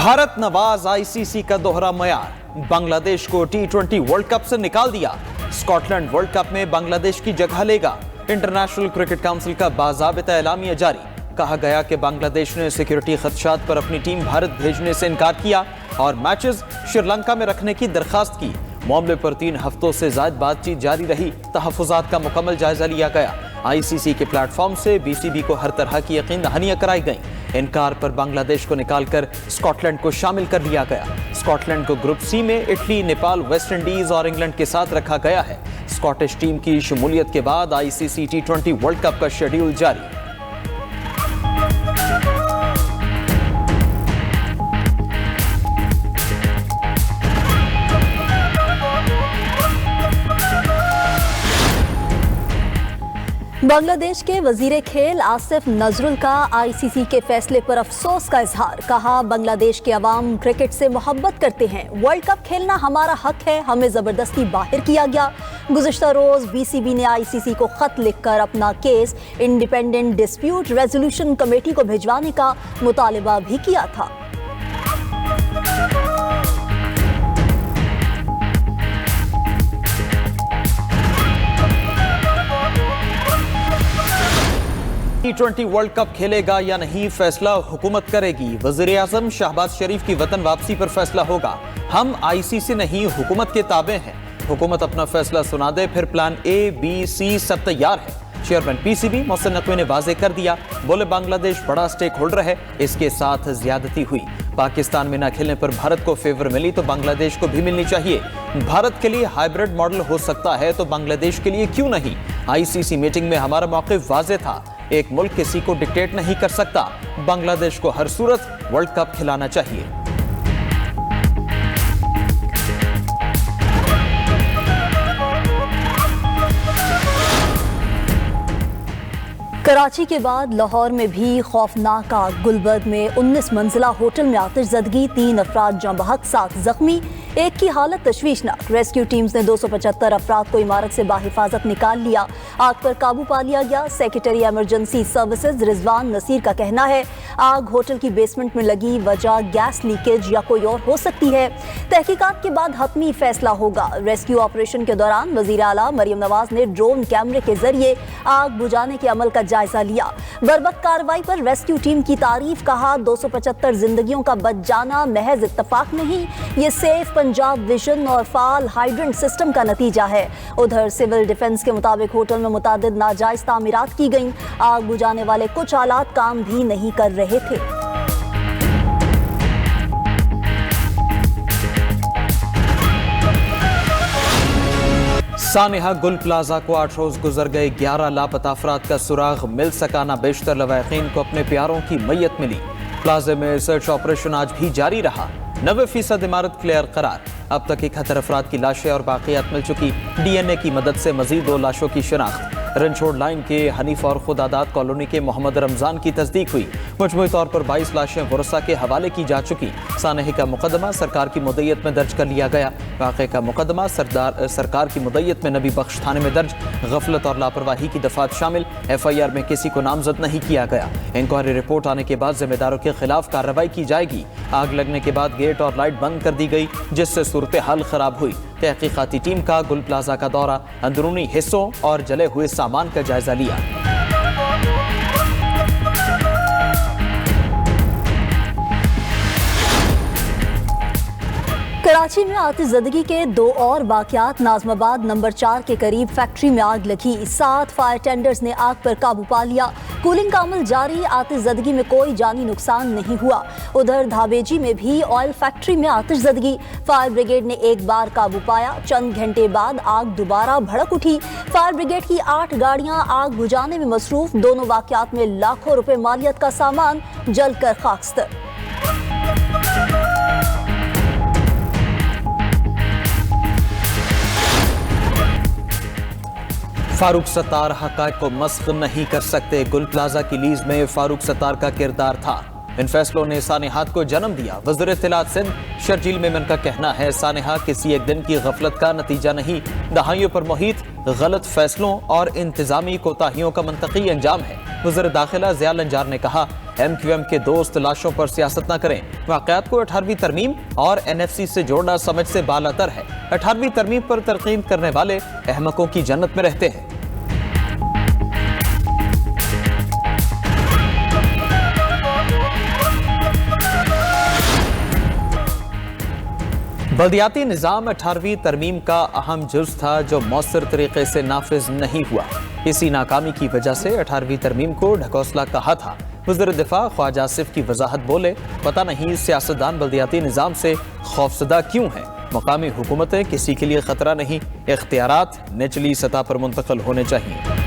Bharat Nawaz ICC का दोहरा मयार, बांग्लादेश को टी20 वर्ल्ड कप से निकाल दिया। स्कॉटलैंड वर्ल्ड कप में बांग्लादेश की जगह लेगा। इंटरनेशनल क्रिकेट काउंसिल का बाज़ाबिता एलामिया जारी। कहा गया कि बांग्लादेश ने सिक्योरिटी खदशात पर अपनी टीम भारत भेजने से इनकार किया और मैचेस श्रीलंका में रखने की दरखास्त की। मामले पर 3 हफ्तों से ज्यादा बातचीत जारी रही। तहफ़्फ़ुज़ात का मुकम्मल जायजा लिया गया। आईसीसी के प्लेटफॉर्म से बीसीबी को हर तरह की यकीन दहानियां कराई गईं। इनकार पर बांग्लादेश को निकालकर स्कॉटलैंड को शामिल कर लिया गया। स्कॉटलैंड को ग्रुप सी में इटली, नेपाल, वेस्ट इंडीज और इंग्लैंड के साथ रखा गया है। स्कॉटिश टीम की शमूलियत के बाद आईसीसी टी20 वर्ल्ड कप का शेड्यूल जारी। बांग्लादेश के वजीर खेल आसिफ नजरुल का आईसीसी के फैसले पर अफसोस का इजहार। कहा, बांग्लादेश के अवाम क्रिकेट से मोहब्बत करते हैं। वर्ल्ड कप खेलना हमारा हक है, हमें जबरदस्ती बाहर किया गया। गुज़िश्ता रोज बीसीबी ने आईसीसी को खत लिखकर अपना case independent dispute resolution committee को भिजवाने का मुतालबा भी किया था। टी20 वर्ल्ड कप खेलेगा या नहीं, फैसला हुकूमत करेगी। वज़ीर आज़म शहबाज शरीफ की वतन वापसी पर फैसला होगा। हम आईसीसी नहीं, हुकूमत के ताबे हैं। हुकूमत अपना फैसला सुना दे, फिर प्लान ए, बी, सी सब तैयार है। चेयरमैन पीसीबी मोहसिन नकवी ने वाजे कर दिया। बोले, बांग्लादेश बड़ा स्टेक होल्डर है, इसके साथ ज्यादती हुई। पाकिस्तान में न खेलने पर भारत को फेवर मिली तो बांग्लादेश को भी मिलनी चाहिए। भारत के लिए हाइब्रिड मॉडल हो सकता है तो बांग्लादेश के लिए क्यों नहीं? आईसीसी मीटिंग में हमारा मौक़िफ़ वाज़े था। एक मुल्क किसी को डिक्टेट नहीं कर सकता। बांग्लादेश को हर सूरत वर्ल्ड कप खिलाना चाहिए। कराची के बाद लाहौर में भी खौफनाक आग। गुलबर्ग में 19 मंजिला होटल में आतिशज़दगी, 3 अफराद जाँ बहक, 7 जख्मी, एक की हालत तशवीशनाक। रेस्क्यू टीम्स ने 275 अफराद को इमारत से बाहिफाजत निकाल लिया। आग पर काबू पा लिया गया। Secretary emergency services Rizwan Naseer का कहना है, आग होटल की बेसमेंट में लगी, वजह गैस लीकेज या कोई और हो सकती है। तहकीकात के बाद हतमी फैसला होगा। रेस्क्यू ऑपरेशन के दौरान वज़ीर आला मरियम नवाज ने ड्रोन कैमरे के जरिए आग बुझाने के अमल का जायजा लिया। बर्वक्त कार्रवाई पर रेस्क्यू टीम की तारीफ। कहा, 275 जिंदगियों का बच जाना महज इत्तफाक नहीं, ये सेफ पंजाब विजन और फाल हाइड्रेंट सिस्टम का नतीजा है। उधर सिविल डिफेंस के मुताबिक होटल में मुतादिद नाजायज तामीरात की गईं। आग बुझाने वाले कुछ आलात काम भी नहीं कर रहे थे। सानेहा गुल प्लाजा को 8 रोज गुजर गए, 11 लापता अफराद का सुराग मिल सका ना। बेशतर लवाहिकीन को अपने प्यारों की मैयत मिली। प्लाजे में सर्च ऑपरेशन आज भी जारी रहा। 90% इमारत क्लियर करार। अब तक 71 अफराद की लाशें और बाकियात मिल चुकी। डीएनए की मदद से मजीद 2 लाशों की शनाख्त। रनछोड़ लाइन के हनीफ और खुदादाद कॉलोनी के मोहम्मद रमजान की तस्दीक हुई। मजमूई तौर पर 22 लाशें वरसा के हवाले की जा चुकी। सानही का मुकदमा सरकार की मुद्दत में दर्ज कर लिया गया। वाक़े का मुकदमा सरकार की मुद्दत में नबी बख्श थाने में दर्ज। गफलत और लापरवाही की दफात शामिल। FIR में किसी को नामजद नहीं किया गया। इंक्वायरी रिपोर्ट आने के बाद जिम्मेदारों के खिलाफ कार्रवाई की जाएगी। आग लगने के बाद गेट और लाइट बंद कर दी गई, जिससे सूरत हाल खराब हुई। तहकीकाती टीम का गुल प्लाजा का दौरा, अंदरूनी हिस्सों और जले हुए सामान का जायजा लिया। कराची में आतिशज़दगी के 2 और वाक़यात। नाज़माबाद नंबर 4 के करीब फैक्ट्री में आग लगी। 7 फायर टेंडर्स ने आग पर काबू पा लिया। कूलिंग का अमल जारी। आतिशज़दगी में कोई जानी नुकसान नहीं हुआ। उधर धाबेजी में भी ऑयल फैक्ट्री में आतिशज़दगी। फायर ब्रिगेड ने एक बार काबू पाया। चंद घंटे बाद आग दोबारा भड़क उठी। फायर ब्रिगेड की 8 गाड़ियां आग बुझाने में मसरूफ। दोनों वाक़यात में लाखों रुपए मालियत का सामान जलकर खाकस्तर। फारूक सत्तार हक़ाइक़ को मस्ख़ नहीं कर सकते। गुल प्लाजा की लीज में फारूक सत्तार का किरदार था। इन फैसलों ने सानेहात को जन्म दिया। वज़ीर इत्तलात सिंध शर्जील मेमन का कहना है, सानेहा किसी एक दिन की गफलत का नतीजा नहीं, दहाइयों पर मुहित गलत फैसलों और इंतजामी कोताहियों का मंतकी अंजाम है। वज़ीर दाखिला ज़िया लंजार ने कहा, MQM के दोस्त लाशों पर सियासत न करें। वाकयात को 18वीं तरमीम और NFC से जोड़ना समझ से बालातर है। 18वीं तरमीम पर तरकीब करने वाले अहमकों की जन्नत में रहते हैं। बल्दियाती निज़ाम 18वीं तरमीम का अहम जुज़ था जो मौसर तरीके से नाफिज नहीं हुआ। इसी नाकामी की वजह से 18वीं तरमीम को ढकोसला कहा था। वज़ीर दिफा ख्वाजा आसिफ की वजाहत बोले, पता नहीं सियासतदान बल्दियाती निज़ाम से खौफजदा क्यों हैं। मकामी हुकूमतें किसी के लिए खतरा नहीं, इख्तियारात निचली सतह पर मुंतकिल होने चाहिए।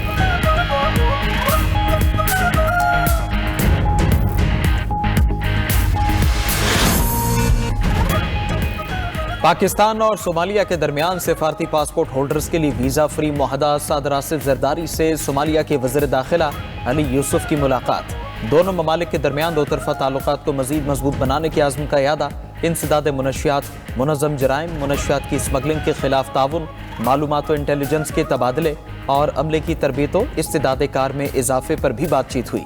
पाकिस्तान और सोमालिया के दरमियान सिफारती पासपोर्ट होल्डर्स के लिए वीज़ा फ्री मुआहदा सदर आसिफ जरदारी से सोमालिया के वज़ीर दाखिला अली यूसुफ की मुलाकात। दोनों ममालिक के दरमियान दो तरफा ताल्लुकात को मजीद मजबूत बनाने के आज़म का यादा। इंसदाद मुनशियात, मुनज़्ज़म जराइम, मुनशियात की स्मगलिंग के खिलाफ ताउन, मालूमात व इंटेलिजेंस के तबादले और अमले की तरबियत व इस्तिदाद कार में इजाफे पर भी बातचीत हुई।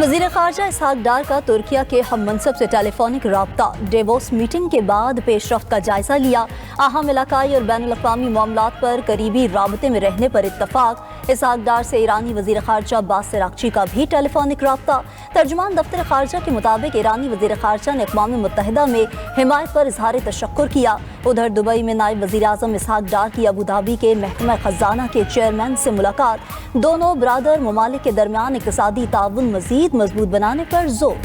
वज़ीर ख़ारजा इसहाक डार का तुर्किया के हम मनसब से टेलीफोनिक राब्ता। डेवोस मीटिंग के बाद पेशरफ्त का जायजा लिया। अहम इलाकाई और बैनुल अक़वामी मामलात पर करीबी राबते में रहने पर इत्तफाक। इसहाक डार से ईरानी वज़ीर ख़ारजा अब्बास अराग़ची का भी टेलीफोनिक राब्ता। तर्जुमान दफ्तर ख़ारजा के मुताबिक ईरानी वज़ीर ख़ारजा ने अक़वाम मुत्तहिदा में हिमायत पर इजहार तशक्कुर किया। उधर दुबई में नायब वज़ीर आज़म इसहाक डार की अबू धाबी के महकमा ख़ज़ाना के चेयरमैन से मुलाकात। दोनों बरादर ममालिक के दरमियान इक़्तिसादी ताउन मज़ीद मजबूत बनाने पर जोर।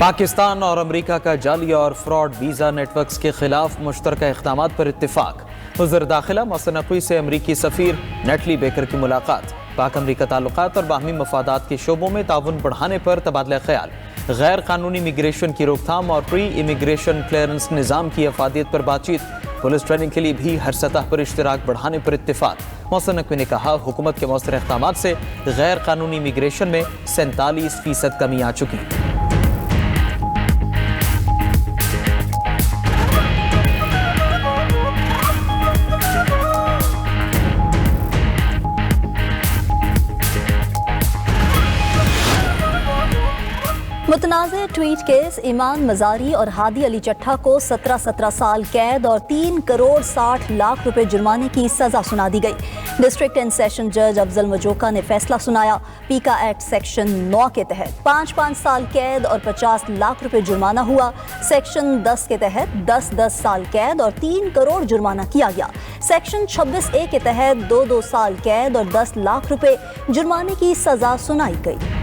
पाकिस्तान और अमेरिका का जाली और फ्रॉड वीज़ा नेटवर्क्स के खिलाफ मुश्तरका इक़दामात पर इत्तिफाक। वज़ीर दाखिला मोहसिन नकवी से अमरीकी सफ़ीर नेटली बेकर की मुलाकात। पाक अमरीका ताल्लुकात और बाहमी मफादात के शोबों में ताउन बढ़ाने पर तबादला ख्याल। गैर कानूनी इमिग्रेशन की रोकथाम और प्री इमिग्रेशन क्लियरेंस निज़ाम की अफादियत पर बातचीत। पुलिस ट्रेनिंग के लिए भी हर सतह पर इश्तिराक बढ़ाने पर इत्तिफाक। मोहसिन नकवी ने कहा, हुकूमत के मौसर इक़दामात से गैर कानूनी इमिग्रेशन में 47% कमी आ चुकी। मुतनाज़े ट्वीट केस ईमान मजारी और हादी अली चट्ठा को 17 साल कैद और 3 करोड़ 60 लाख रुपए जुर्माने की सजा सुना दी गई। डिस्ट्रिक्ट एंड सेशन जज अफजल मजोका ने फैसला सुनाया। पीका एक्ट सेक्शन 9 के तहत 5 साल कैद और 50 लाख रुपए जुर्माना हुआ। सेक्शन 10 के तहत 10 साल कैद और 3 करोड़ जुर्माना किया गया। सेक्शन 26A के तहत 2 साल कैद और 10 लाख रुपए जुर्माने की सजा सुनाई गई।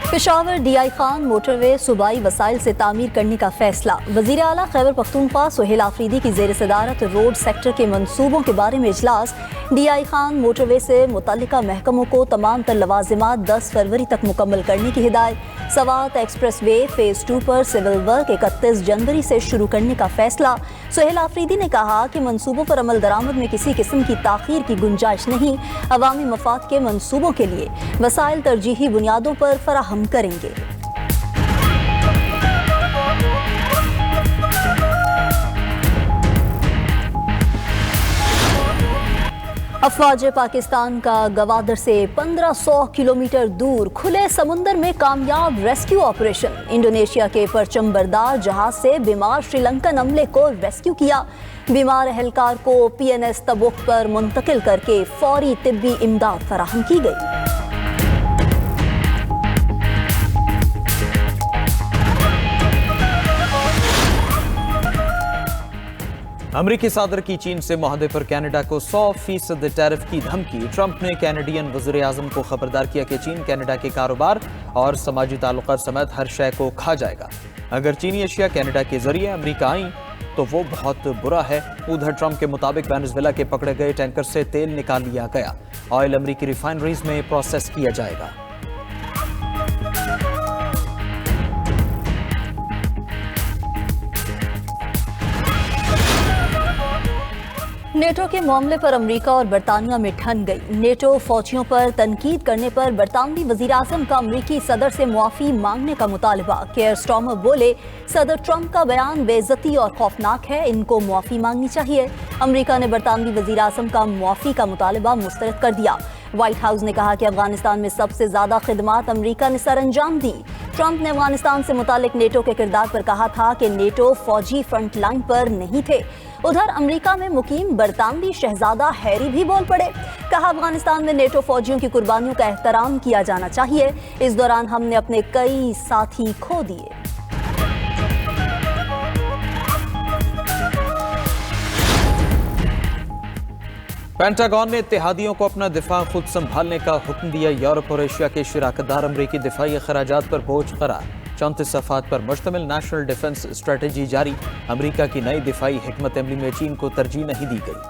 पेशावर DI खान मोटरवे सूबाई वसाइल से तामीर करने का फैसला। वज़ीर आला खैबर पख्तूनख्वा सुहेल आफरीदी की ज़ेर सदारत रोड सेक्टर के मंसूबों के बारे में इजलास। DI खान मोटरवे से मुतल्लिका महकमों को तमाम तर लवाजिमात 10 फरवरी तक मुकम्मल करने की हिदायत। सवात एक्सप्रेस वे फ़ेज़ 2 पर सिविल वर्क 31 जनवरी से शुरू करने का फैसला। सुहेल आफरीदी ने कहा कि मंसूबों पर अमल दरामद में किसी किस्म की ताख़ीर की गुंजाइश नहीं। अवामी मफाद के मंसूबों के लिए वसाइल तरजीही बुनियादों पर फराहम करेंगे। अफवाज पाकिस्तान का गवादर से 1500 किलोमीटर दूर खुले समुंदर में कामयाब रेस्क्यू ऑपरेशन। इंडोनेशिया के परचम बरदार जहाज से बीमार श्रीलंकन अमले को रेस्क्यू किया। बीमार एहलकार को PNS तबुक पर मुंतकिल करके फौरी तिब्बी इमदाद फराहम की गई। अमरीकी सदर की चीन से मुआहदे पर कनाडा को 100% टैरिफ की धमकी। ट्रंप ने कैनेडियन वज़ीर आज़म को खबरदार किया कि चीन कनाडा के कारोबार और समाजी ताल्लुकात समेत हर शय को खा जाएगा। अगर चीनी अशिया कनाडा के जरिए अमरीका आई तो वो बहुत बुरा है। उधर ट्रंप के मुताबिक वेनेजुएला के पकड़े गए टैंकर से तेल निकाल लिया गया। ऑयल अमरीकी रिफाइनरीज में प्रोसेस किया जाएगा। नेटो के मामले पर अमेरिका और बरतानिया में ठन गई। नेटो फौजियों पर तनकीद करने पर बरतानवी वजीर-आज़म का अमेरिकी सदर से मुआफ़ी मांगने का मुतालबा। केयर स्टार्मर बोले, सदर ट्रंप का बयान बेइज्जती और खौफनाक है, इनको मुआफ़ी मांगनी चाहिए। अमेरिका ने बरतानवी वजीर-आज़म का मुआफ़ी का मुतालबा मुस्तरद कर दिया। व्हाइट हाउस ने कहा कि अफगानिस्तान में सबसे ज्यादा खिदमात अमेरिका ने सरअंजाम दी। ट्रंप ने अफगानिस्तान से मुतालिक नेटो के किरदार पर कहा था कि नेटो फौजी फ्रंट लाइन पर नहीं थे। उधर अमेरिका में मुकीम बरतानवी शहजादा हैरी भी बोल पड़े। कहा, अफगानिस्तान में नेटो फौजियों की कुर्बानियों का एहतराम किया जाना चाहिए। इस दौरान हमने अपने कई साथी खो दिए। पेंटागन ने इत्तेहादियों को अपना दिफा खुद संभालने का हुक्म दिया। यूरोप और एशिया के शराकतदार अमरीकी दिफाई खराजात पर बोझ करार। 34 सफ़ात पर मुश्तमिल नेशनल डिफेंस स्ट्रेटेजी जारी। अमरीका की नई दिफाई हिकमत अमली में चीन को तरजीह नहीं दी गई।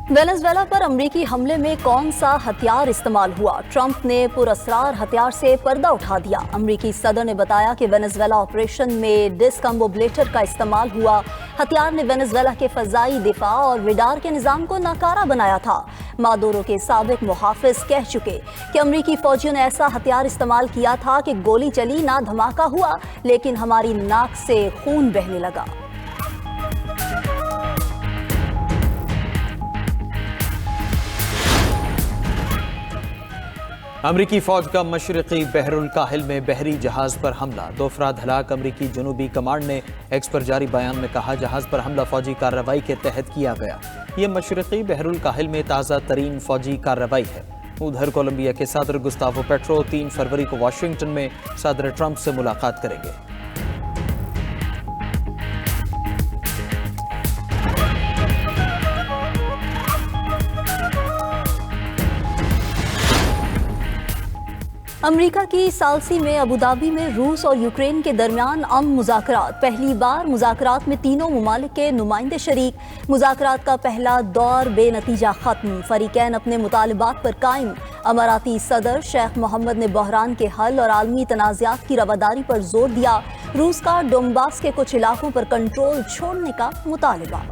वेनेजुएला पर अमरीकी हमले में कौन सा हथियार इस्तेमाल हुआ? ट्रंप ने पुरअसरार हथियार से पर्दा उठा दिया। अमरीकी सदर ने बताया कि वेनेजुएला ऑपरेशन में डिस्कम्बोब्लेटर का इस्तेमाल हुआ। हथियार ने वेनेजुएला के फजाई दिफा और रडार के निजाम को नाकारा बनाया था। मादुरो के साबिक मुहाफिज कह चुके कि अमरीकी फौजियों ने ऐसा हथियार इस्तेमाल किया था कि गोली चली, ना धमाका हुआ, लेकिन हमारी नाक से खून बहने लगा। अमरीकी फौज का मशरक़ी बहरुल काहिल में बहरी जहाज पर हमला। 2 अफराद हलाक। अमरीकी जनूबी कमांड ने एक्स पर जारी बयान में कहा, जहाज पर हमला फौजी कार्रवाई के तहत किया गया। ये मशरक़ी बहरुल काहिल में ताज़ा तरीन फौजी कार्रवाई है। उधर कोलंबिया के सदर गुस्तावो पेट्रो 3 फरवरी को वाशिंगटन में सदर ट्रंप से मुलाकात करेंगे। अमेरिका की सालसी में अबुधाबी में रूस और यूक्रेन के दरमियान अमन मुज़ाकरात। पहली बार मुज़ाकरात में तीनों मुमालिक के नुमाइंदे शरीक। मुज़ाकरात का पहला दौर बेनतीजा खत्म। फरीकैन अपने मुतालबात पर कायम। अमाराती सदर शेख मोहम्मद ने बहरान के हल और आलमी तनाज़ात की रवादारी पर जोर दिया। रूस का डोंबास के कुछ इलाकों पर कंट्रोल छोड़ने का मुतालबा।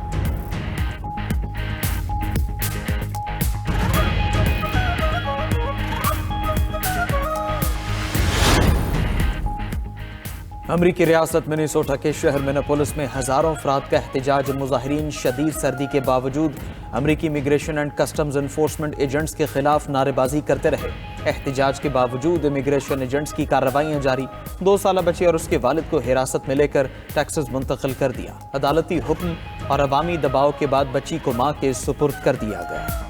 अमरीकी रियासत मिनेसोटा के शहर मिनेपोलिस में हजारों अफराद का एहतजाज। मुजाहिरीन शदीद सर्दी के बावजूद अमरीकी immigration and customs enforcement agents के खिलाफ नारेबाजी करते रहे। एहतजाज के बावजूद इमिग्रेशन एजेंट्स की कार्रवाइयां जारी। 2 साल बच्चे और उसके वालिद को हिरासत में लेकर टेक्सास मुंतकिल कर दिया। अदालती हुक्म और अवामी दबाव के बाद बच्ची को मां के सुपुर्द कर दिया गया।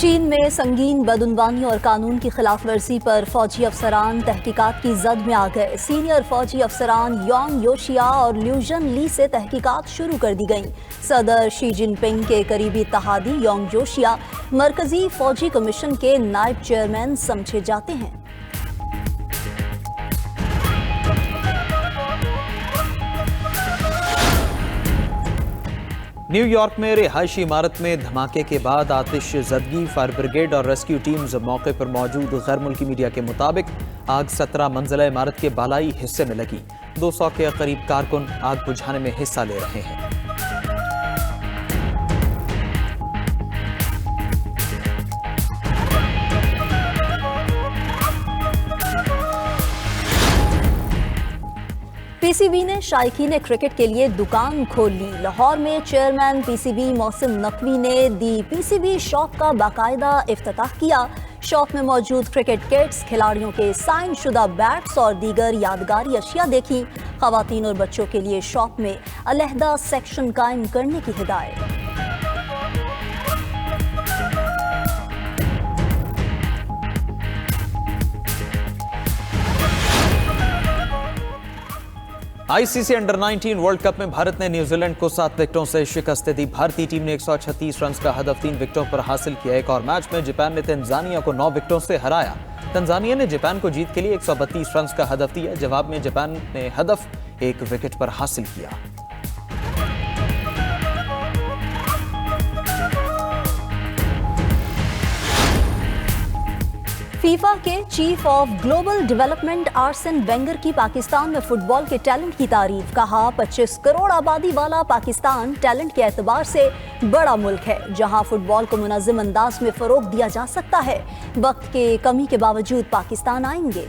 चीन में संगीन बदउनवानी और कानून की खिलाफ वर्जी पर फौजी अफसरान तहकीकात की जद में आ गए। सीनियर फौजी अफसरान योंग योशिया और ल्यूजन ली से तहकीकात शुरू कर दी गई। सदर शी जिनपिंग के करीबी इत्तेहादी योंग योशिया मरकजी फौजी कमीशन के नायब चेयरमैन समझे जाते हैं। न्यूयॉर्क में रिहायशी इमारत में धमाके के बाद आतिश ज़दगी। फायर ब्रिगेड और रेस्क्यू टीम्स मौके पर मौजूद। गैर मुल्की मीडिया के मुताबिक आग 17 मंजिला इमारत के बालाई हिस्से में लगी। 200 के करीब कारकुन आग बुझाने में हिस्सा ले रहे हैं। पीसीबी ने शायकीन क्रिकेट के लिए दुकान खोल ली। लाहौर में चेयरमैन पीसीबी मौसिम नकवी ने दी पीसीबी शॉप का बाकायदा इफ्तिताह किया। शॉप में मौजूद क्रिकेट किट्स, खिलाड़ियों के साइन शुदा बैट्स और दीगर यादगारी अशिया देखी। खवातीन और बच्चों के लिए शॉप में अलहदा सेक्शन कायम करने की हिदायत। आईसीसी अंडर 19 वर्ल्ड कप में भारत ने न्यूजीलैंड को 7 विकेटों से शिकस्त दी। भारतीय टीम ने 136 रन का हदफ 3 विकेटों पर हासिल किया। एक और मैच में जापान ने तंजानिया को 9 विकेटों से हराया। तंजानिया ने जापान को जीत के लिए 132 रन का हदफ दिया। जवाब में जापान ने हदफ 1 विकेट पर हासिल किया। फीफा के chief of global development Arsene Wenger की पाकिस्तान में फुटबॉल के टैलेंट की तारीफ। कहा 25 करोड़ आबादी वाला पाकिस्तान टैलेंट के एतबार से बड़ा मुल्क है, जहां फुटबॉल को मुनज़्ज़म अंदाज में फरोग दिया जा सकता है। वक्त के कमी के बावजूद पाकिस्तान आएंगे।